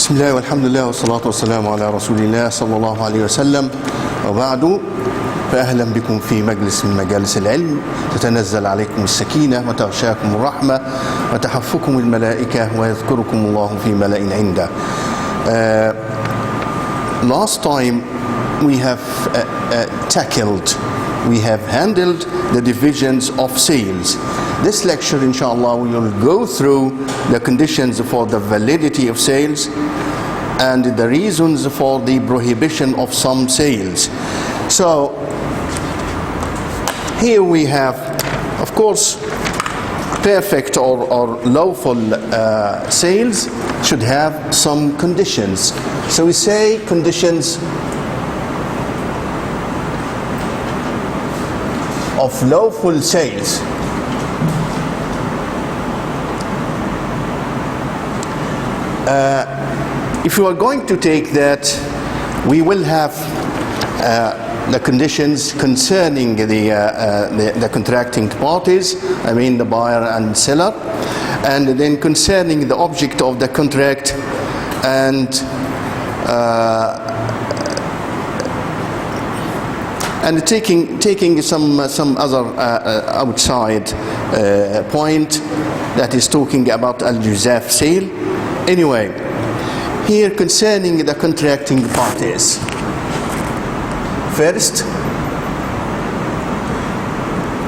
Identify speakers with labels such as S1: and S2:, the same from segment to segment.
S1: بسم الله والحمد لله والصلاة والسلام على رسول الله صلى الله عليه وسلم وبعد فأهلا بكم في مجلس من مجالس العلم تتنزل عليكم السكينة وتغشاكم الرحمة وتحفكم الملائكة ويذكركم الله في ملأ عنده. Last time we have handled the divisions of sales. This lecture, inshallah, we will go through the conditions for the validity of sales and the reasons for the prohibition of some sales. So here we have, of course, perfect or lawful sales should have some conditions. So we say conditions of lawful sales. If you are going to take that, we will have the conditions concerning the contracting parties, I mean the buyer and seller, and then concerning the object of the contract, and taking some other outside point that is talking about al-juzaf sale. Anyway, here concerning the contracting parties. First,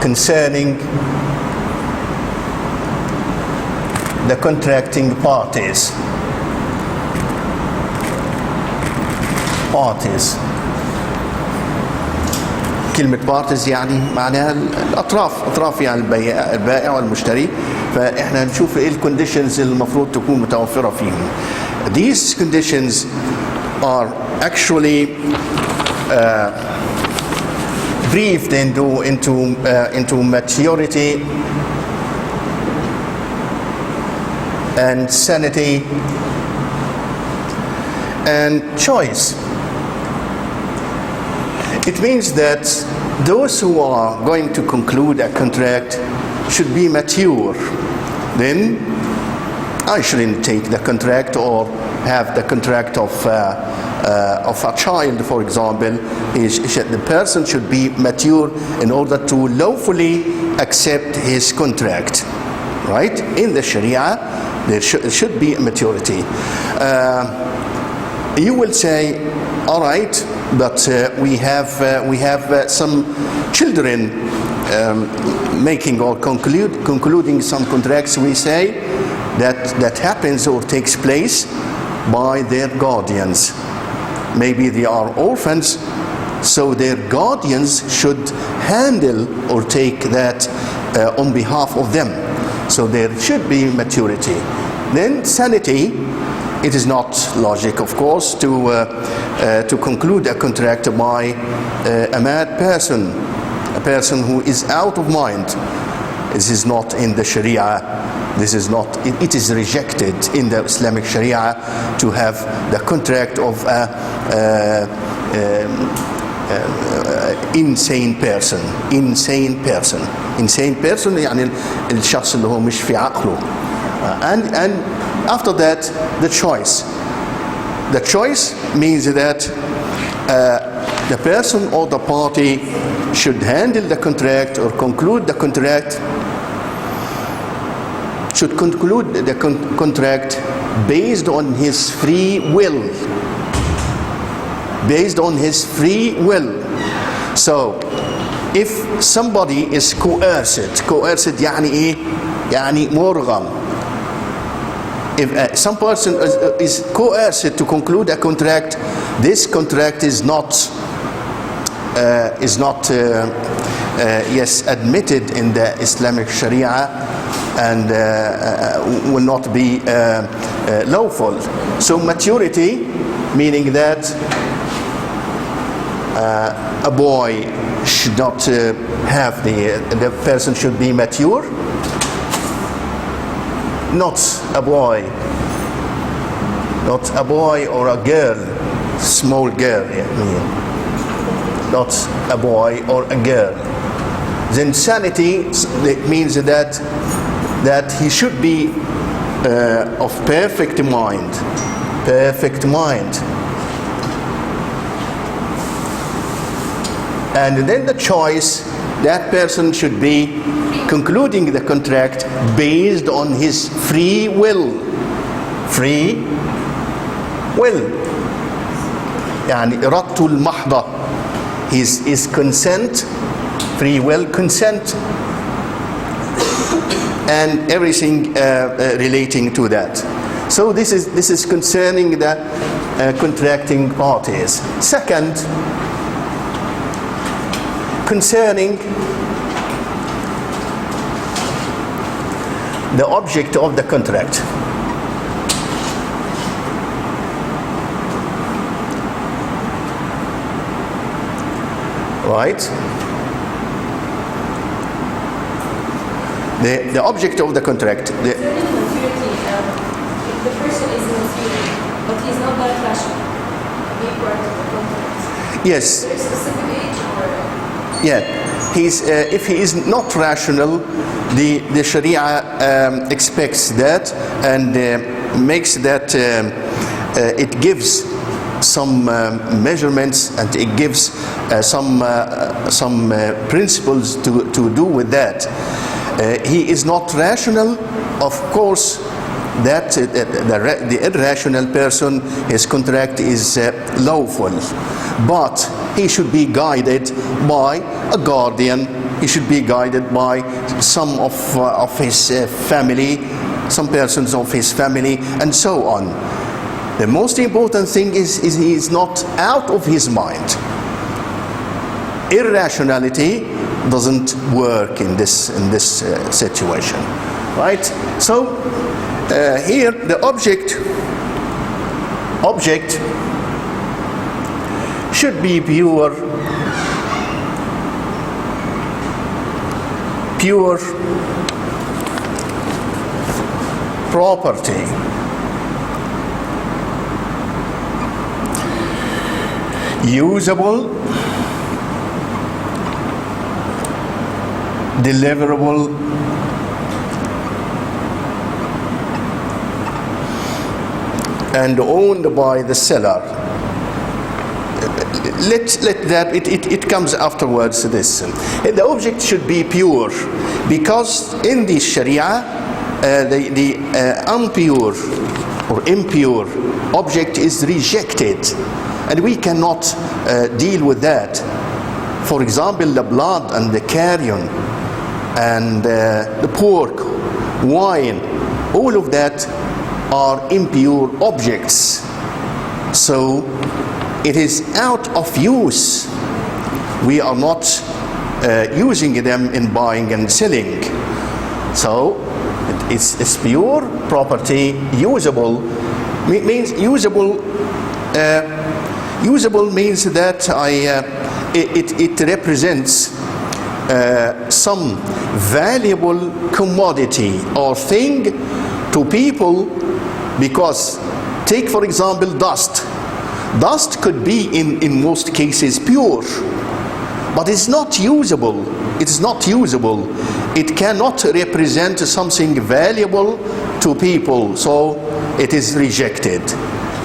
S1: concerning the contracting parties. كلمة parties يعني معناها الأطراف يعني البائع والمشتري، فإحنا نشوف إيه الكونديشنز المفروض تكون متوفرة فيهم. These conditions are actually briefed into maturity and sanity and choice. It means that those who are going to conclude a contract should be mature. Then I shouldn't take the contract or have the contract of a child, for example. The person should be mature in order to lawfully accept his contract. Right? In the Sharia, there should be maturity. You will say, all right, but we have some children making or concluding some contracts. We say that happens or takes place by their guardians. Maybe they are orphans, so their guardians should handle or take that on behalf of them. So there should be maturity. Then sanity. It is not logic, of course, to conclude a contract by a mad person, a person who is out of mind. This is not in the Sharia. This is not. It is rejected in the Islamic Sharia to have the contract of insane person. Insane person يعني الشخص اللي هو مش في عقله. And after that, the choice. The choice means that the person or the party should handle the contract or conclude the contract, should conclude the contract based on his free will. Based on his free will. So, if somebody is coerced يعني إيه؟ يعني مرغم. If some person is coerced to conclude a contract, this contract is not admitted in the Islamic Sharia and will not be lawful. So maturity, meaning that a boy should not have the person should be mature. Not a boy or a girl, small girl, not a boy or a girl. Then sanity, it means that he should be of perfect mind. perfect mind. And then the choice, that person should be concluding the contract based on his free will. Free will. يعني إرادته المحضة. His consent, free will consent, and everything relating to that. So this is concerning the contracting parties. Second, concerning the object of the contract. Right? The object of the contract.
S2: The person is mature, but he's not that rational. Be part of the contract.
S1: Yes.
S2: Is there a specific age or?
S1: Yeah. If he is not rational, the Sharia expects that and makes that it gives some measurements, and it gives some principles to do with that. He is not rational, of course, that the irrational person, his contract is lawful, but he should be guided by a guardian. He should be guided by some of his family, some persons of his family, and so on. The most important thing is he is not out of his mind. Irrationality doesn't work in this situation, right? So here the object should be pure property. Usable, deliverable, and owned by the seller. Let that it comes afterwards. This the object should be pure, because in the Sharia the impure or impure object is rejected, and we cannot deal with that. For example, the blood and the carrion and the pork, wine, all of that are impure objects. So it is out of use. We are not using them in buying and selling. So it's pure property, usable. Means usable. Usable means that it represents some valuable commodity or thing to people, because take for example dust. Dust could be in most cases pure, but it's not usable. It's not usable. It cannot represent something valuable to people, so it is rejected.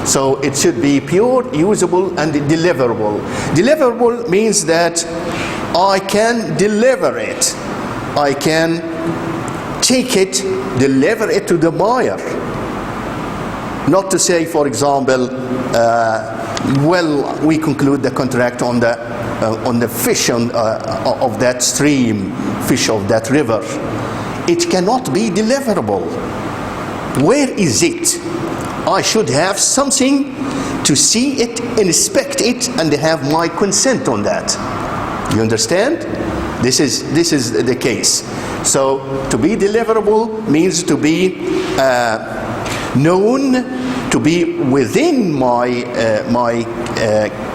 S1: So it should be pure, usable, and deliverable. Deliverable means that I can deliver it. I can take it, deliver it to the buyer. Not to say, for example, well, we conclude the contract on the fish of that stream, fish of that river. It cannot be deliverable. Where is it? I should have something to see it, inspect it, and have my consent on that. You understand? This is the case. So to be deliverable means to be known, to be within my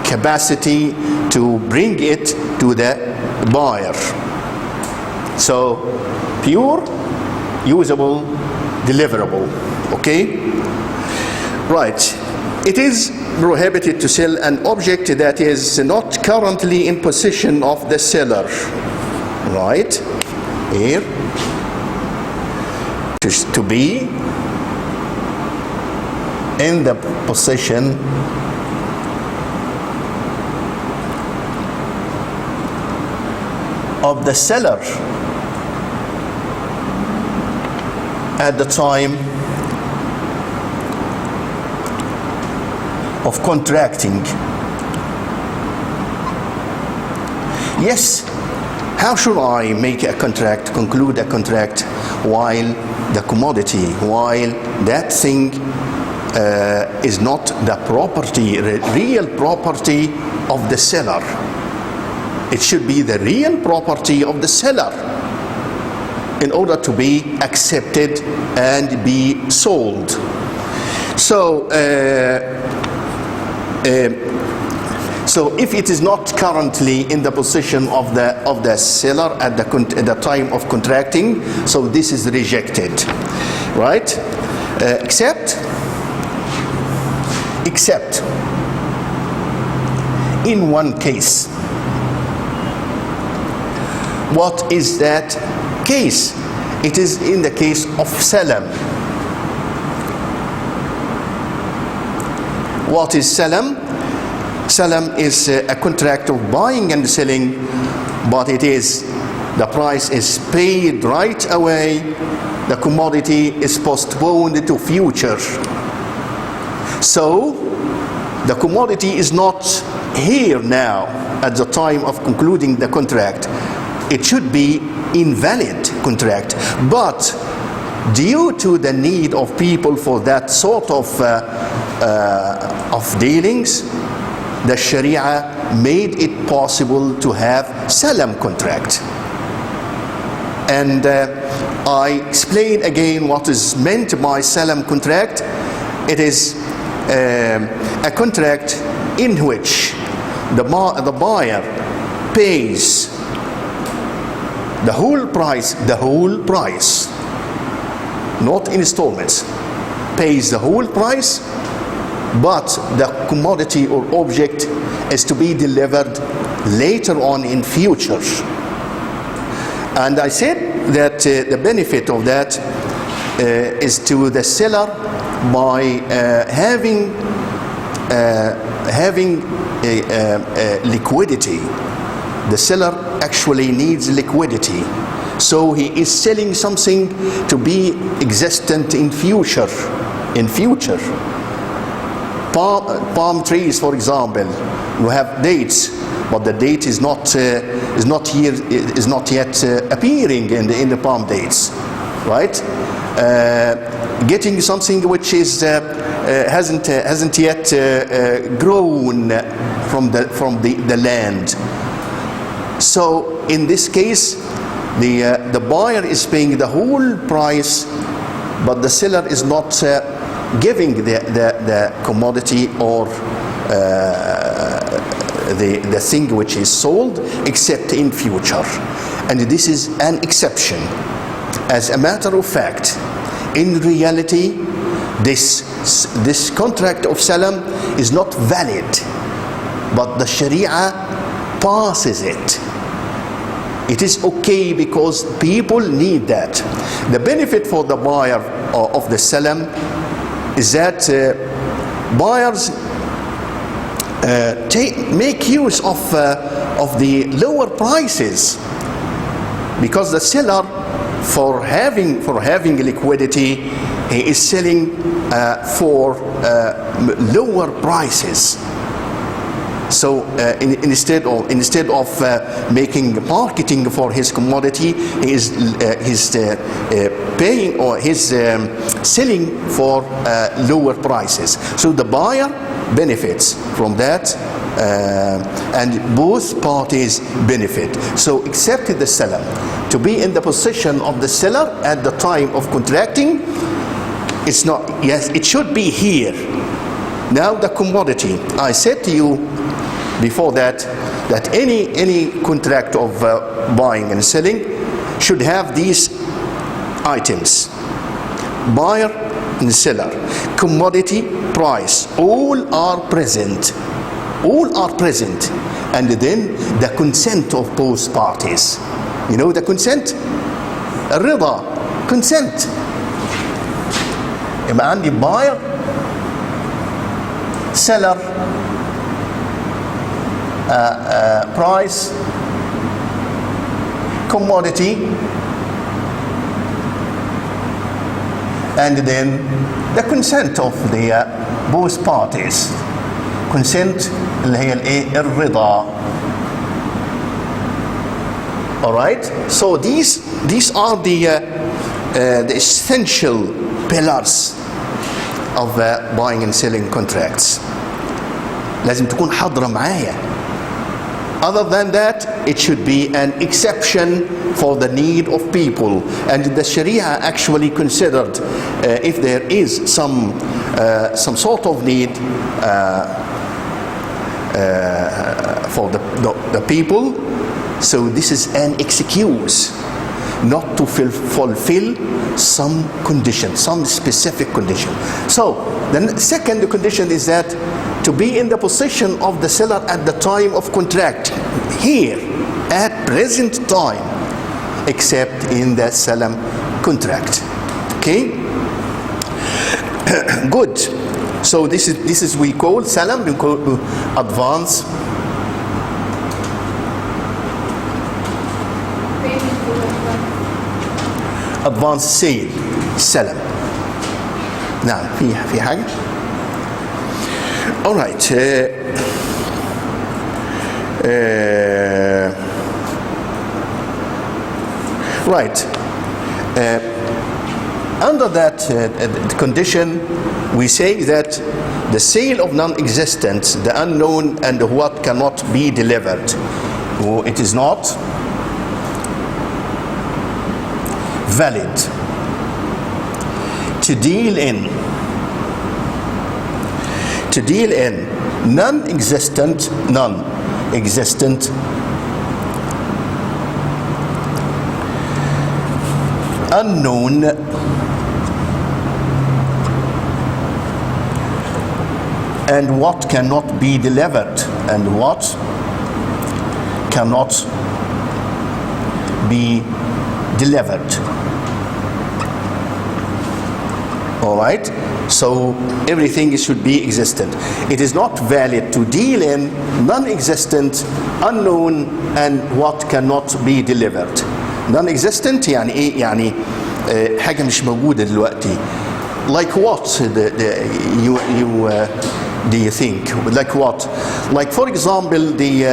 S1: capacity to bring it to the buyer. So pure, usable, deliverable. Okay? Right. It is prohibited to sell an object that is not currently in possession of the seller. Right? Here. To be in the possession of the seller at the time of contracting. Yes, how should I make a contract, conclude a contract, while the commodity, while that thing is not the property, real property of the seller? It should be the real property of the seller in order to be accepted and be sold. So, so if it is not currently in the possession of the seller at the time of contracting, so this is rejected, right? Except in one case. What is that case? It is in the case of salam. What is salam? Salam is a contract of buying and selling, but the price is paid right away. The commodity is postponed to future. So the commodity is not here now at the time of concluding the contract. It should be invalid contract, but due to the need of people for that sort of dealings, the Sharia made it possible to have salam contract. And I explain again what is meant by salam contract. It is a contract in which the buyer pays the whole price, not installments, pays the whole price, but the commodity or object is to be delivered later on in future. And I said that the benefit of that is to the seller by having liquidity. The seller actually needs liquidity, so he is selling something to be existent in future. Palm trees, for example, you have dates, but the date is not yet appearing in the palm dates, right? Getting something which is hasn't yet grown from the land. So in this case, the buyer is paying the whole price, but the seller is not giving the commodity or the thing which is sold, except in future. And this is an exception. As a matter of fact, in reality, this contract of salam is not valid, but the Sharia passes it. It is okay because people need that. The benefit for the buyer of the salam is that buyers make use of the lower prices, because the seller, for having liquidity, he is selling for lower prices. So instead of making marketing for his commodity, he is paying or he's selling for lower prices. So the buyer benefits from that, and both parties benefit. So except the seller, to be in the possession of the seller at the time of contracting, it's not. Yes, it should be here. Now the commodity. I said to you before that any contract of buying and selling should have these items: buyer and seller, commodity, price. All are present, and then the consent of both parties. You know the consent, الرضا, consent. يبقى عندي buyer seller price, commodity, and then the consent of the both parties. Consent اللي هي الايه الرضا. All right. So these are the essential pillars of buying and selling contracts. لازم تكون حاضرة معايا. Other than that, it should be an exception for the need of people. And the Sharia actually considered if there is some sort of need for the people, so this is an excuse not to fulfill some condition, some specific condition. So the second condition is that to be in the possession of the seller at the time of contract, here at present time, except in the salam contract. Okay. Good. So this is we call salam, we call advance. advance sale, salam. نعم في حاجة. All right. Right. Under that condition, we say that the sale of non-existent, the unknown, and what cannot be delivered, it is not valid to deal in non-existent, unknown, and what cannot be delivered, and what cannot be delivered. All right. So everything should be existent. It is not valid to deal in non-existent, unknown, and what cannot be delivered. Non-existent يعني ايه؟ يعني حاجة مش موجودة دلوقتي. Like what do you think? Like what? Like for example the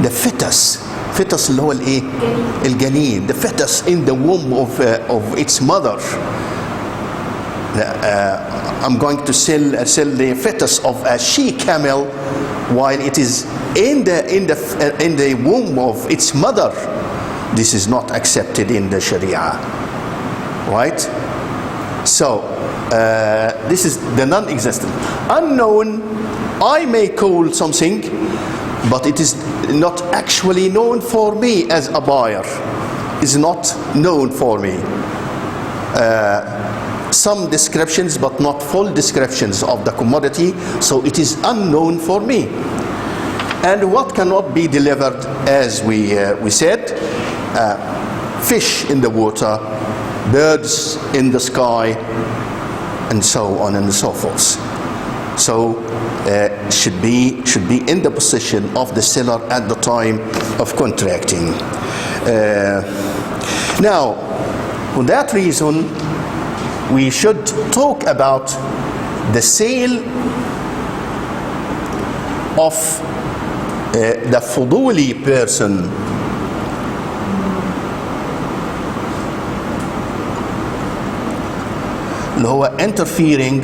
S1: fetus اللي هو الايه؟ الجنين. The fetus in the womb of its mother. I'm going to sell the fetus of a she-camel while it is in the womb of its mother. This is not accepted in the Sharia, right? So this is the non-existent. Unknown, I may call something, but it is not actually known for me as a buyer. It's not known for me. Some descriptions, but not full descriptions of the commodity, so it is unknown for me. And what cannot be delivered, as we said, fish in the water, birds in the sky, and so on and so forth. So should be in the possession of the seller at the time of contracting. Now, for that reason, we should talk about the sale of the fuduli person. اللي هو interfering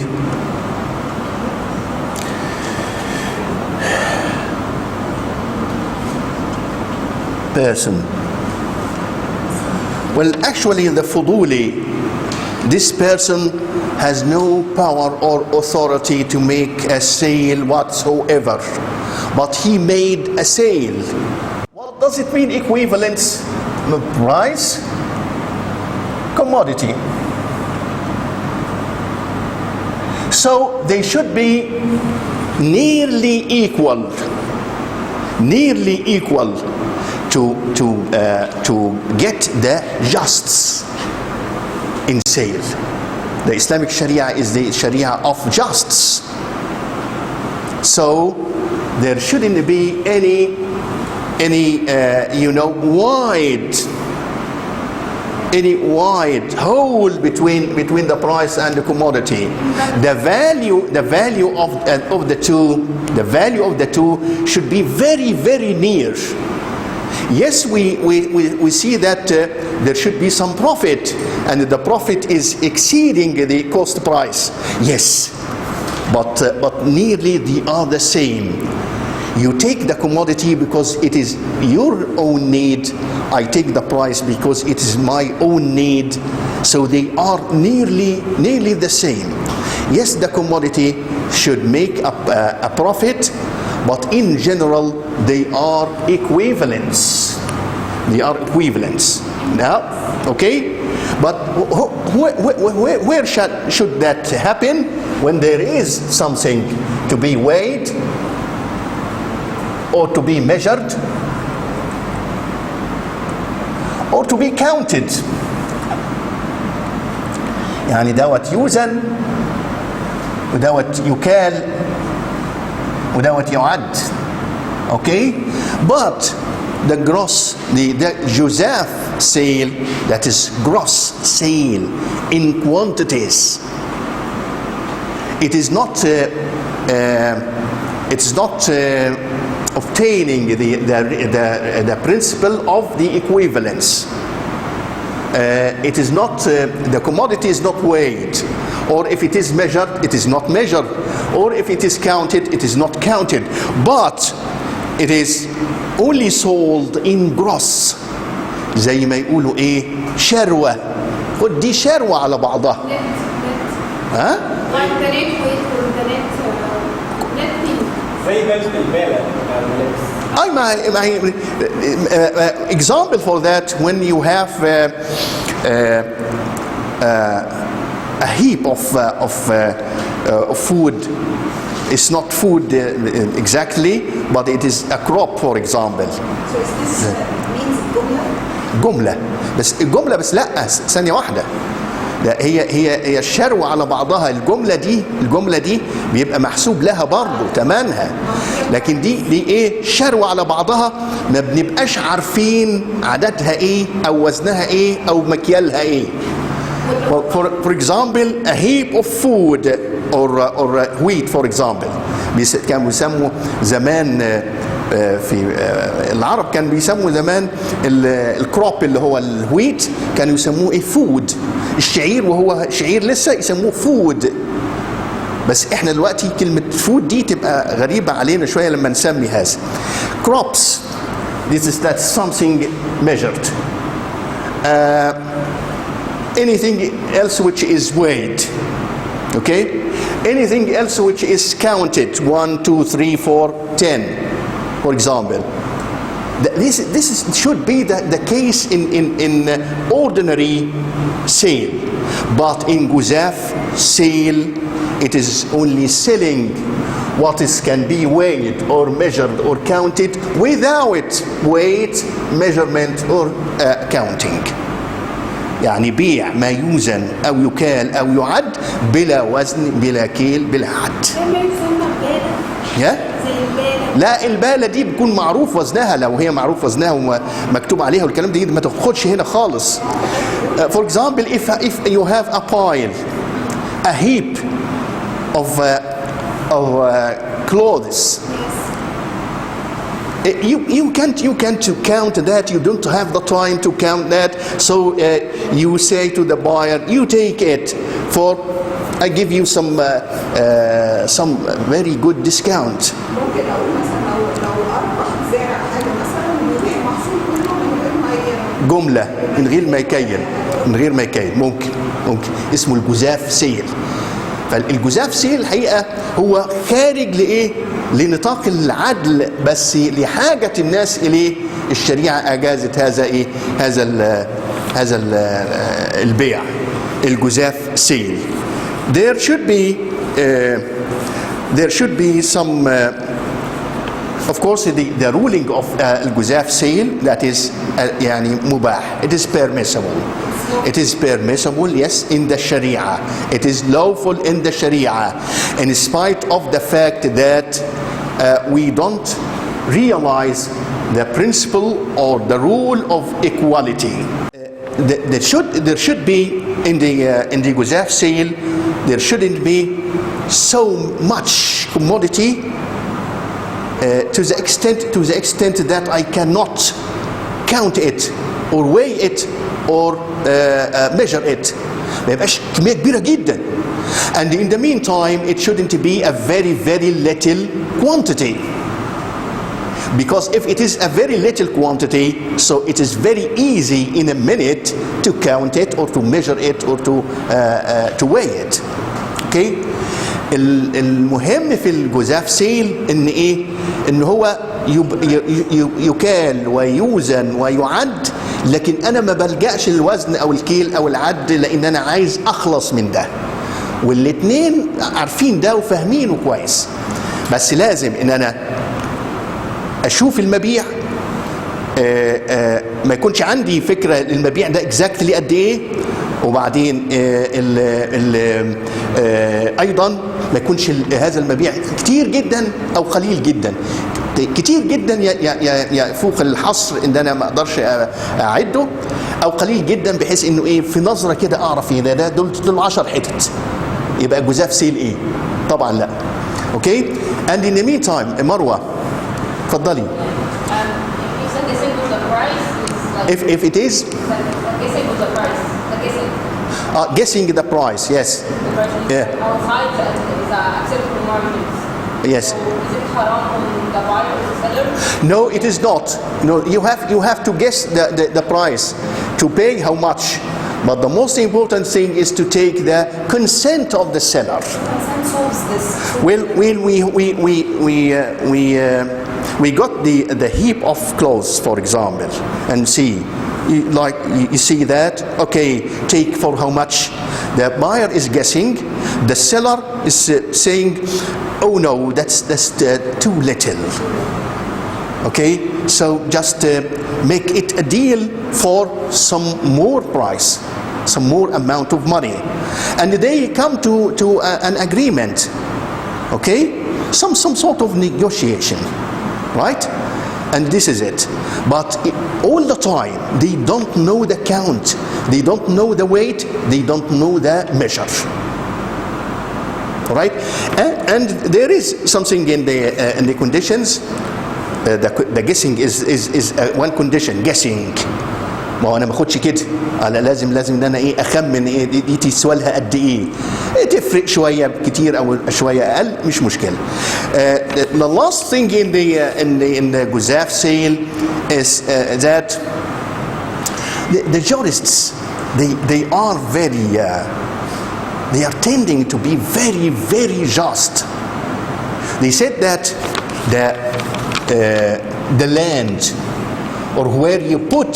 S1: person. Well, actually the fuduli, this person has no power or authority to make a sale whatsoever, but he made a sale. What does it mean, equivalence? Price, commodity. So they should be nearly equal to get the justs in sale. The Islamic Sharia is the Sharia of justs. So there shouldn't be any wide hole between the price and the commodity. The value of the two should be very, very near. Yes, we see that there should be some profit, and the profit is exceeding the cost price. Yes, but nearly they are the same. You take the commodity because it is your own need. I take the price because it is my own need. So they are nearly the same. Yes, the commodity should make a profit, but in general they are equivalents. They are equivalents. Now, okay? But where should that happen? When there is something to be weighed or to be measured or to be counted. يعني دوت يوزن ودوت يكال ودوت يعد. Okay? But the gross, the Joseph sale, that is gross sale in quantities. It is not obtaining the principle of the equivalence. It is not, the commodity is not weighed, or if it is measured, it is not measured, or if it is counted, it is not counted, but it is only sold in gross. زي ما يقولوا ايه، شروة. خد دي شروة على بعضها. ها؟ Example for that, when you have a heap of food. It's not food exactly, but it is a crop, for example.
S2: So is this means
S1: جملة بس لا ثانية واحدة. لا هي الشروة على بعضها. الجملة دي بيبقى محسوب لها برضه تمنها، لكن دي ايه، شروة على بعضها ما بنبقاش عارفين عددها ايه او وزنها ايه او مكيالها ايه. For example, a heap of food or wheat, for example. كانوا بيسموا زمان في العرب كانوا بيسموا زمان الكروب اللي هو الويت كانوا يسموه ايه، فود. الشعير وهو شعير لسه يسموه فود. بس احنا دلوقتي كلمة فود دي تبقى غريبة علينا شوية لما نسمي هذا. Crops, that's something measured. Anything else which is weighed, okay? Anything else which is counted, 1, 2, 3, 4, 10, for example. This should be the case in ordinary sale, but in Guzaf sale, it is only selling what can be weighed or measured or counted without weight, measurement or counting. يعني بيع ما يوزن أو يكال أو يعد بلا وزن بلا كيل بلا عد. لا البالة دي بيكون معروف وزنها، لو هي معروف وزنها ومكتوب عليها والكلام ده ما تاخدش هنا خالص. For example, if you have a pile, a heap of clothes, you can't count that. You don't have the time to count that. So you say to the buyer, you take it for, I give you some very good discount. جملة من غير ما يكيل ممكن اسمه الجزاف سيل. فالجزاف سيل الحقيقة هو خارج لإيه؟ لنطاق العدل، بس لحاجة الناس إليه الشريعة أجازت هذا البيع، الجزاف سيل. There should be some Of course, the ruling of الجزاف sale, that is يعني مباح. It is permissible. It is permissible, yes, in the Sharia. It is lawful in the Sharia, in spite of the fact that we don't realize the principle or the rule of equality. There should be in the guzaf sale, there shouldn't be so much commodity to the extent that I cannot count it or weigh it or measure it. ما يبقاش كمية كبيرة جدا. And in the meantime, it shouldn't be a very, very little quantity. Because if it is a very little quantity, so it is very easy in a minute to count it or to measure it or to weigh it. Okay? المهم في الجزاف سيل ان ايه؟ ان هو يكال ويوزن ويعد، لكن انا ما بلجأش للوزن او الكيل او العد، لان انا عايز اخلص من ده. والاتنين عارفين ده وفاهمينه كويس، بس لازم ان انا اشوف المبيع، ما يكونش عندي فكره المبيع ده اكزاكتلي قد ايه، وبعدين ايضا ما يكونش هذا المبيع كتير جدا او قليل جدا. كتير جدا يفوق الحصر ان انا ما اقدرش اعده، او قليل جدا بحيث انه ايه في نظره كده اعرف ايه ده دول 10 حتت، يبقى جزاف سيل ايه؟ طبعا لا. اوكي؟ and in the meantime مروه اتفضلي. If it is
S2: guessing of the price,
S1: guessing the price, yes. Yeah.
S2: Outside is acceptable margins.
S1: Yes.
S2: So is it haram on the buyer or the seller?
S1: No, it is not. No, you have to guess the price, to pay how much. But the most important thing is to take the consent of the seller.
S2: Consent solves this.
S1: Well, we got the heap of clothes, for example, and see, you see that, okay, take for how much. The buyer is guessing, the seller is saying, oh no, that's too little. Okay, so just make it a deal for some more price, some more amount of money, and they come to an agreement. Okay, some sort of negotiation. Right? And this is it. But all the time, they don't know the count, they don't know the weight, they don't know the measure. Right? And there is something in the conditions. The guessing is one condition, guessing. ما هو انا ما اخدش كده، انا لازم ان انا ايه اخمن ايه دي تسوى لها قد ايه، تفرق شويه كتير او شويه اقل مش مشكله. The last thing in the guzaf sale is that the jurists they are very they are tending to be very, very just. They said that the land or where you put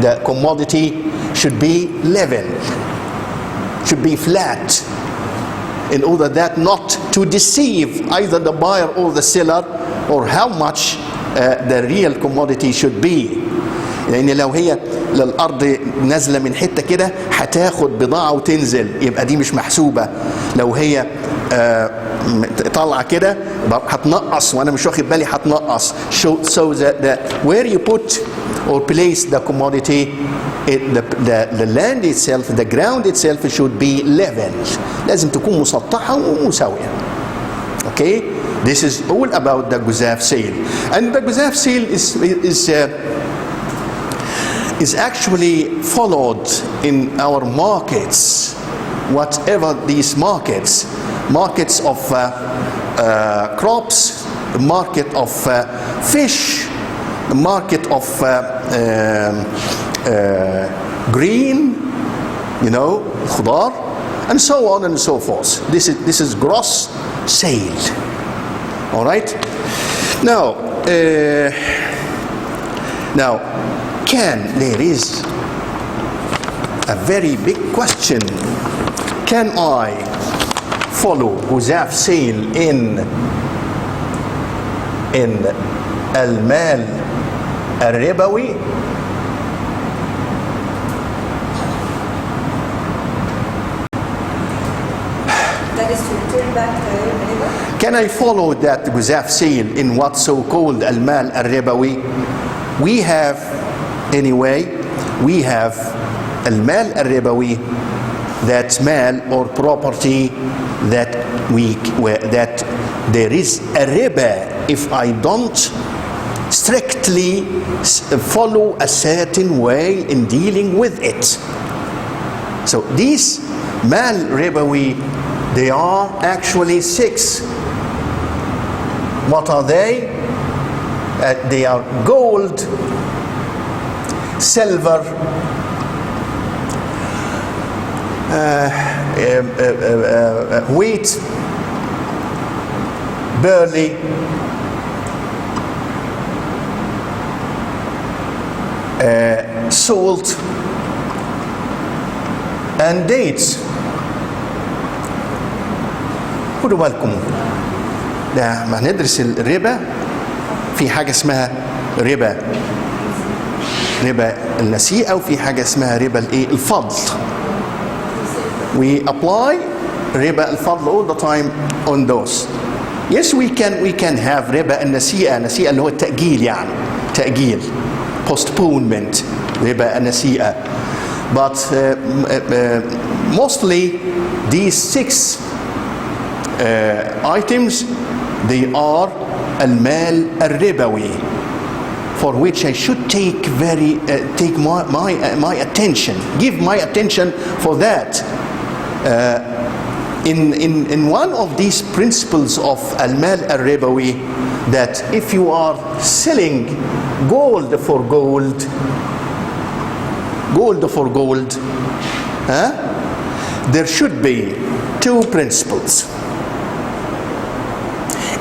S1: the commodity should be level, should be flat, in order that not to deceive either the buyer or the seller or how much the real commodity should be. لأن لو هي للأرض نازلة من حتة كده هتاخد بضاعة وتنزل، يبقى دي مش محسوبة. لو هي طالعة كده هتنقص وأنا مش واخد بالي هتنقص. So that where you put or place the commodity, the land itself, the ground itself should be level. لازم تكون مسطحة ومساوية. Okay? This is all about the guzaf sale. And the guzaf sale is actually followed in our markets, whatever these markets of crops, market of fish, market of green, khudar, and so on and so forth. This is gross sale. All right. Now, there is a very big question. Can I follow guzaf sale in المال الربوي
S2: That is to return back riba.
S1: Can I follow that Guzaf sale in what so-called المال الربوي? We have المال الربوي, that's mal or property that that there is a riba if I don't strictly follow a certain way in dealing with it. So these mal ribawi, they are actually 6. What are they? They are gold, silver, wheat, barley, salt, and dates. خدوا بالكم لما هندرس الربا في حاجة اسمها ربا النسيئة وفي حاجة اسمها ربا الفضل. We apply ربا الفضل all the time on those. Yes, we can have ربا النسيئة اللي هو التأجيل, يعني تأجيل, postponement, ربا النسيئة. But mostly these 6 items, they are المال الربوي, for which I should take my attention, give my attention for that. In one of these principles of المال الربوي, that if you are selling gold for gold, there should be 2 principles: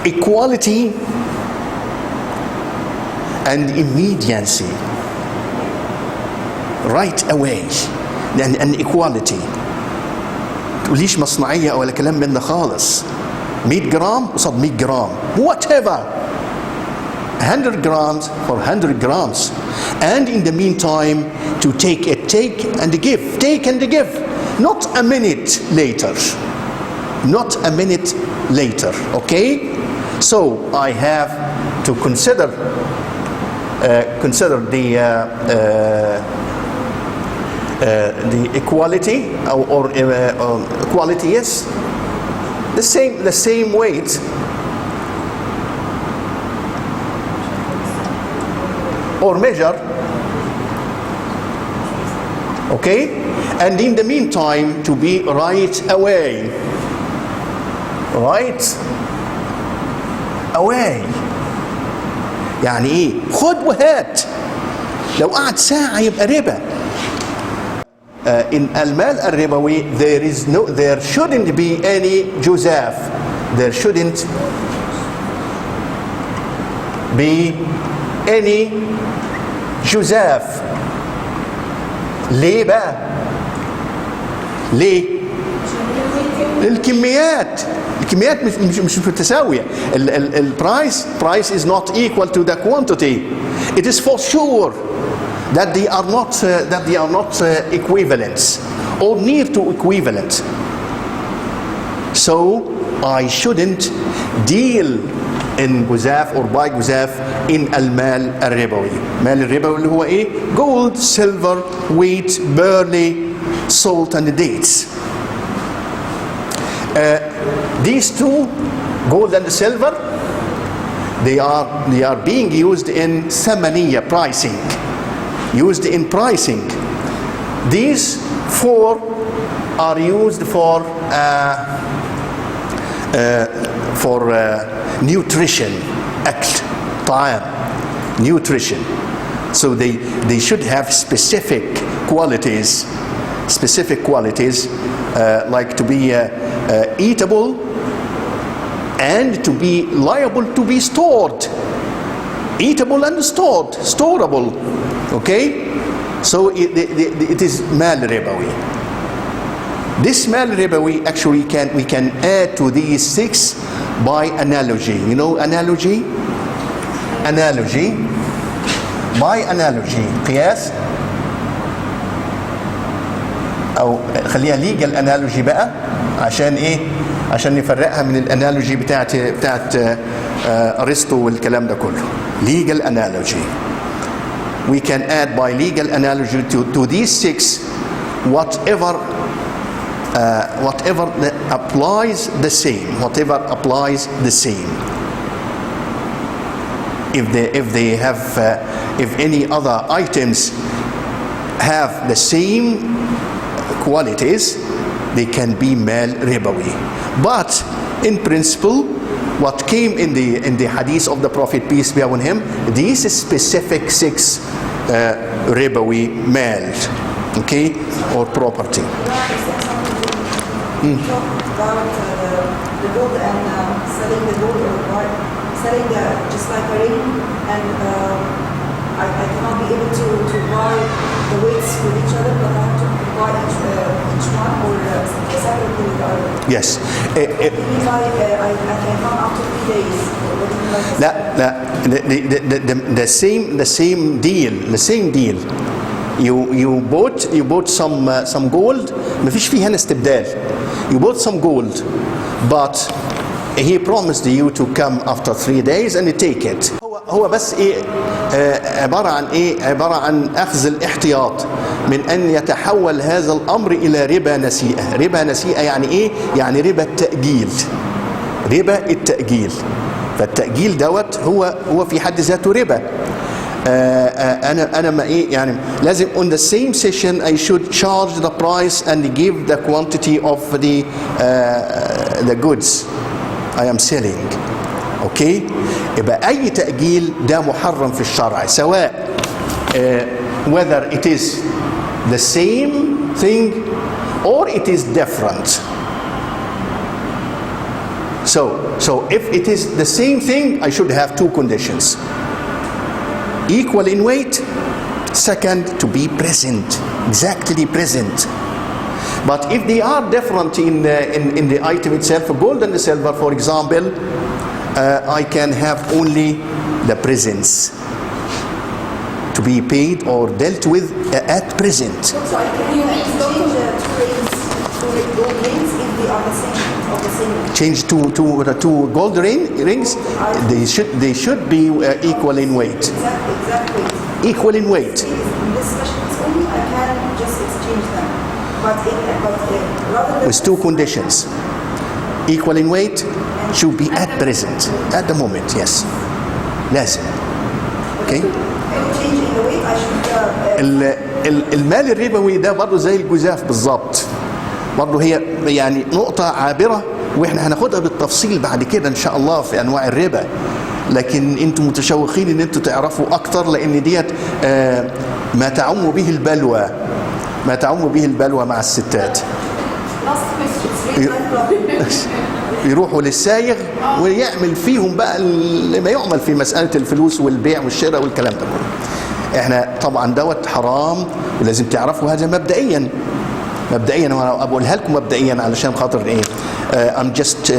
S1: equality and immediacy, right away. لأن equality تقوليش مصنعية ولا كلام من ده خالص. 100 جرام قصاد 100 جرام, whatever, 100 grams for 100 grams. And in the meantime, to take and give, not a minute later, okay? So I have to consider the equality or equality, yes, the same weight, or measure, okay? And in the meantime, to be right away. يعني ايه؟ خد وهات. لو قعد ساعة يبقى ربا. In المال الربوي, there shouldn't be any جزاف. There shouldn't be any جزاف. ليه بقى؟ ليه؟ الكميات مش متساوية. Price is not equal to the quantity. It is for sure that they are not equivalent or near to equivalent. So I shouldn't deal in جزاف or buy جزاف in المال الربوي. المال الربوي اللي هو ايه؟ gold, silver, wheat, barley, salt and dates. These 2, gold and silver, they are being used in ثمنية, pricing. Used in pricing. These 4 are used for nutrition, أكل, طعام, nutrition. So they should have specific qualities, like to be eatable and to be liable to be stored. Eatable and storable. Okay? So it is mal ribawi. This mal ribawi, actually we can add to these 6 by analogy. You know analogy? analogy قياس او خليها legal analogy بقى عشان ايه؟ عشان نفرقها من الانالوجي بتاعت ارسطو والكلام ده كله. legal analogy. We can add by legal analogy to these six whatever applies the same. Whatever applies the same. If any other items have the same qualities, they can be mal ribawi. But in principle, what came in the hadith of the Prophet, peace be upon him, these specific six ribawi mal, okay, or property.
S3: About the gold and selling the gold or selling just like a ring, and I cannot be able to buy the weights with each other, but I have to buy each one or separately with the other.
S1: Yes.
S3: I can come after 3 days.
S1: لا the same deal. You bought some gold. مفيش فيه هنا استبدال. You bought some gold, but he promised you to come after 3 days and you take it. هو بس ايه عبارة عن أخذ الاحتياط من أن يتحول هذا الأمر إلى ربا نسيئة. ربا نسيئة يعني ايه؟ يعني ربا التأجيل. فالتأجيل دوت هو في حد ذاته ربا. أنا ما إيه يعني لازم on the same session I should charge the price and give the quantity of the goods I am selling. Okay? يبقى أي تأجيل ده محرم في الشرع سواء whether it is the same thing or it is different. So if it is the same thing, I should have two conditions. Equal in weight, second, to be present, exactly present. But if they are different in the item itself, gold and silver, for example, I can have only the presence to be paid or dealt with at present.
S3: So I can change two gold rings if they are the same.
S1: Change two gold rings. They should be equal in weight.
S3: Exactly.
S1: Equal in weight.
S3: In this question, it's only I can just exchange them, but rather than
S1: with two conditions. Equal in weight should be at present, at the moment. Yes. لازم. Okay.
S3: changing the weight, I should.
S1: المال الربوي ده برضه زي الجزاف بالظبط. برضه هي يعني نقطة عابرة واحنا هناخدها بالتفصيل بعد كده ان شاء الله في انواع الربا. لكن انتم متشوقين ان انتم تعرفوا اكتر لان ديت ما تعم به البلوى مع الستات. يروحوا للسايغ ويعمل فيهم بقى ما يعمل في مسألة الفلوس والبيع والشراء والكلام ده كله. احنا طبعا دوت حرام ولازم تعرفوا هذا مبدئيا وانا بقولها لكم مبدئيا علشان خاطر ايه I'm just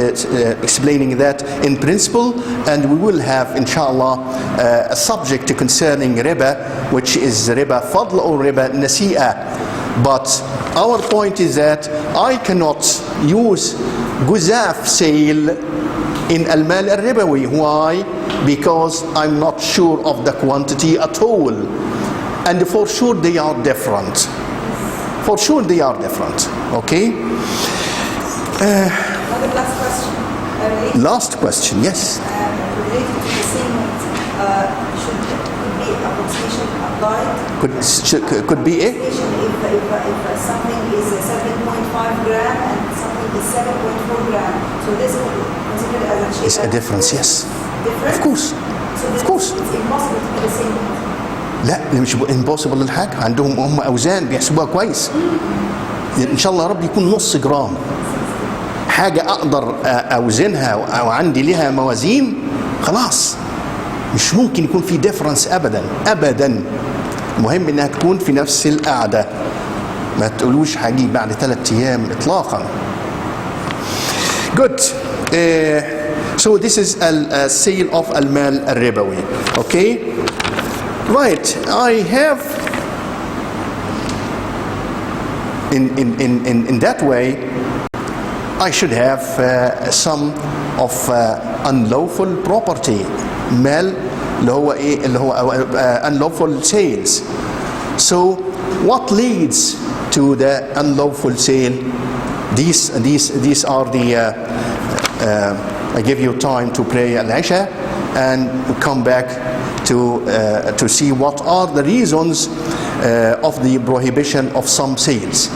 S1: explaining that in principle, and we will have inshallah a subject concerning riba, which is riba fadl or riba nasi'a. But our point is that I cannot use guzaf sale in al-mal al-ribawi. Why? Because I'm not sure of the quantity at all, and for sure they are different. Okay.
S3: Another last question.
S1: Last question, yes.
S3: Related to the same weight, should be approximation applied?
S1: Could be a
S3: If something is 7.5 gram and something is 7.4 gram, so this is considered as a
S1: is a difference, yes.
S3: Difference?
S1: Of course.
S3: So it's impossible to be the same.
S1: لا مش impossible الحاجة عندهم هم أوزان بيحسبوها كويس. إن شاء الله يا رب يكون نص جرام. حاجة أقدر أوزنها أو عندي لها موازين خلاص مش ممكن يكون في difference أبدا. المهم إنها تكون في نفس القعدة. ما تقولوش هجي بعد 3 أيام إطلاقا. Good. so this is a sale of al-mal al-ribawi. Okay, right. I have in that way I should have some of unlawful property, mal اللي هو unlawful sales. So what leads to the unlawful sale? These are the I give you time to pray al-Isha and come back to see what are the reasons of the prohibition of some sales.